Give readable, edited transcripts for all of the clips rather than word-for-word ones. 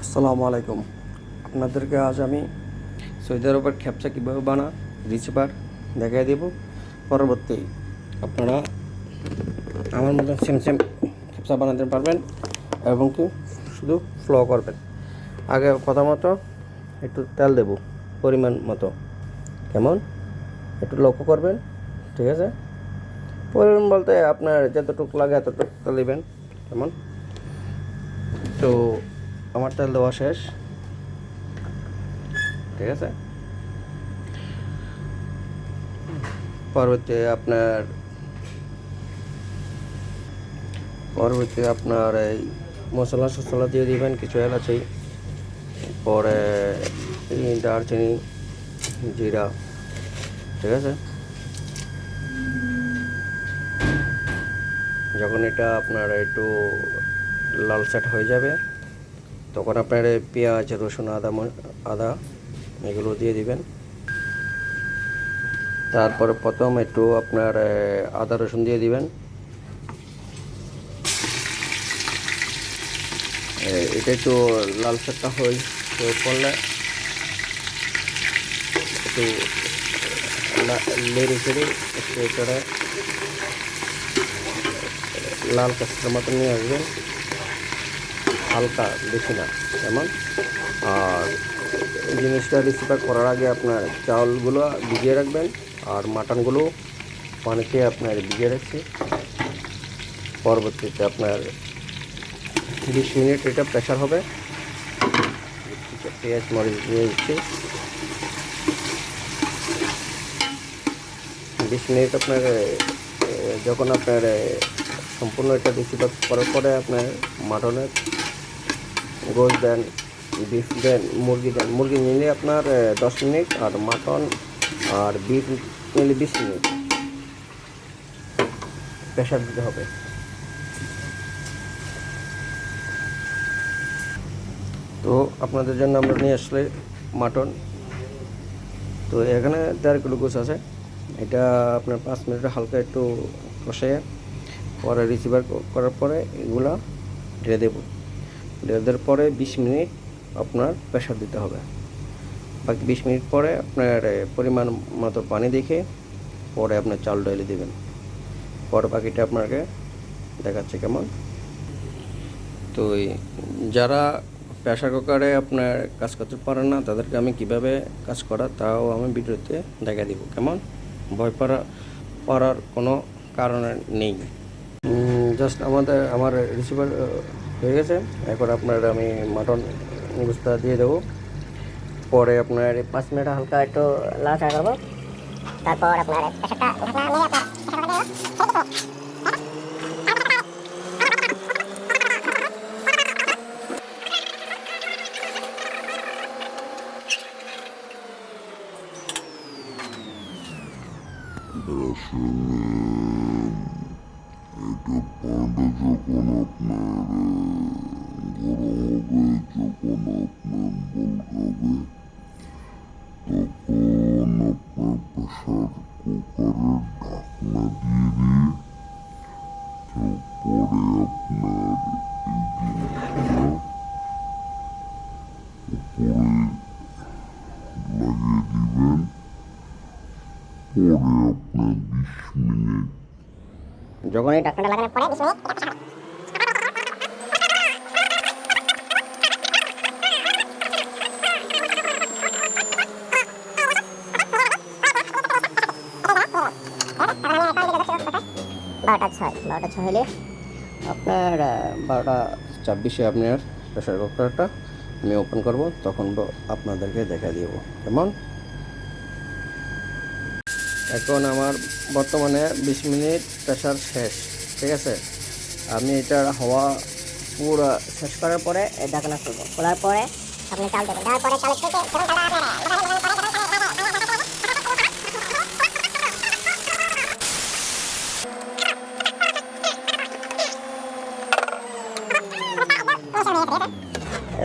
আসসালামু আলাইকুম। আপনাদেরকে আজ আমি সৌদি আরবের খ্যাপসা কীভাবে রিসিভার দেখাই দেব। পরবর্তী আপনারা আমার মতন সেম খ্যাপসা বানাতে পারবেন এবং কি শুধু ফ্লো করবেন। আগে কথা মতো একটু তেল দেব পরিমাণ মতো, কেমন একটু লক্ষ্য করবেন, ঠিক আছে? পরিমাণ বলতে আপনার যতটুকু লাগে এতটুকু তেল দেবেন, কেমন? তো আমার তেল দেওয়া শেষ, ঠিক আছে। পরবর্তী আপনার এই মশলা দিয়ে দিবেন, কিছু এলাচি, পরে দারচিনি, জিরা, ঠিক আছে। যখন এটা আপনার একটু লাল সেট হয়ে যাবে তখন আপনার পেঁয়াজ, রসুন, আদা এগুলো দিয়ে দিবেন। তারপরে প্রথম একটু আপনার আদা রসুন দিয়ে দিবেন। এটা একটু লাল সেটটা হয়ে পড়লে একটু লেড়ে চেড়ে একটু এছাড়া লাল কাস্টার মতো নিয়ে আসবেন, হালকা, বেশি না, যেমন। আর জিনিসটা রিসিভার করার আগে আপনার চাউলগুলো ভিজিয়ে রাখবেন আর মাটনগুলো পানিতে আপনার ভিজিয়ে রাখছি। পরবর্তীতে আপনার 20 মিনিট এটা প্রেশার হবে। পেঁয়াজ মরিচ দিয়ে দিচ্ছি। 20 মিনিট আপনার যখন আপনার সম্পূর্ণ এটা রিসিভার করার পরে আপনার মাটনের গোশ দেন, বিফ দেন, মুরগি নিলে আপনার 10 মিনিট, আর মাটন আর বিফ নিলে 20 মিনিট প্রেশার দিতে হবে। তো আপনাদের জন্য আমরা নিয়ে আসলে মাটন। তো এখানে 1.5 কিলো গোশ আছে। এটা আপনার 5 মিনিটে হালকা একটু কষে পরে রিসিভার করার পরে এগুলা ঢেলে দেবো। ঢেলে দেওয়ার পরে 20 মিনিট আপনার প্রেশার দিতে হবে। বাকি 20 মিনিট পরে আপনার পরিমাণ মতো পানি দেখে পরে আপনার চাল ঢেলে দেবেন। পরে বাকিটা আপনাকে দেখাচ্ছে, কেমন। তো যারা প্রেশার কুকারে আপনার কাজ করতে পারেন না তাদেরকে আমি কিভাবে কাজ করা তাও আমি ভিডিওতে দেখা দিব, কেমন। ভয় পাওয়ার কোনো কারণ নেই। জাস্ট আমার রিসিভার হয়ে গেছে। এখন আমি মাটন গোশটা দিয়ে দেবো। পরে আপনার 5 মিনিট হালকা একটু লাড়াচাড়া করবো। তারপর আপনার এটা পাটা যখন আপনার গরম হবে, যখন আপনার বলকাবে, তখন আপনার প্রেশার কুকারের ঢাকনা দিয়ে দিয়ে পরে আপনার এই জিনিসটা উপরে লাগিয়ে দিবেন। পরে আপনার 20 মিনিট যখন এই ঢাকনাটা লাগানোর পরে 20 মিনিট বারোটা ছয় হলে আপনার 12:26 আপনার প্রেশার কুকারটা আমি ওপেন করব, তখন আপনাদেরকে দেখা দিব, কেমন। এখন আমার বর্তমানে 20 মিনিট প্রেশার শেষ, ঠিক আছে। আমি এটার হাওয়া পুরো শেষ করার পরে ঢাকনা খুলবো। খোলার পরে আপনি চাল দেবেন। দেওয়ার পরে চালের থেকে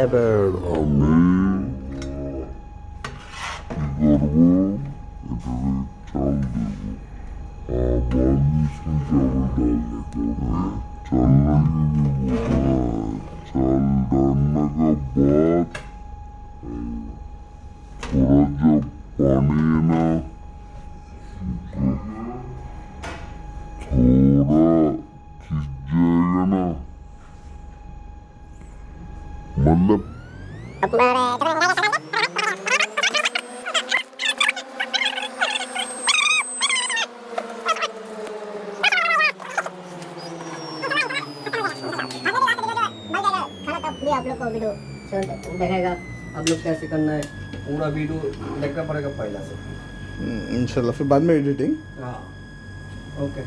এবার আমি কি করবো, এটাকে চাল দেবো। আবার মিষ্টি চাল ডাল করে চাল লাগিয়ে দেবো। চাল রান্না बने ना थोड़ा खिंच जाएगा ना, मतलब आप लोग को वीडियो देखेगा आप लोग कैसे करना है, पूरा वीडियो देखना पड़ेगा पहला से। इंशाल्लाह फिर बाद में एडिटिंग। हाँ ओके।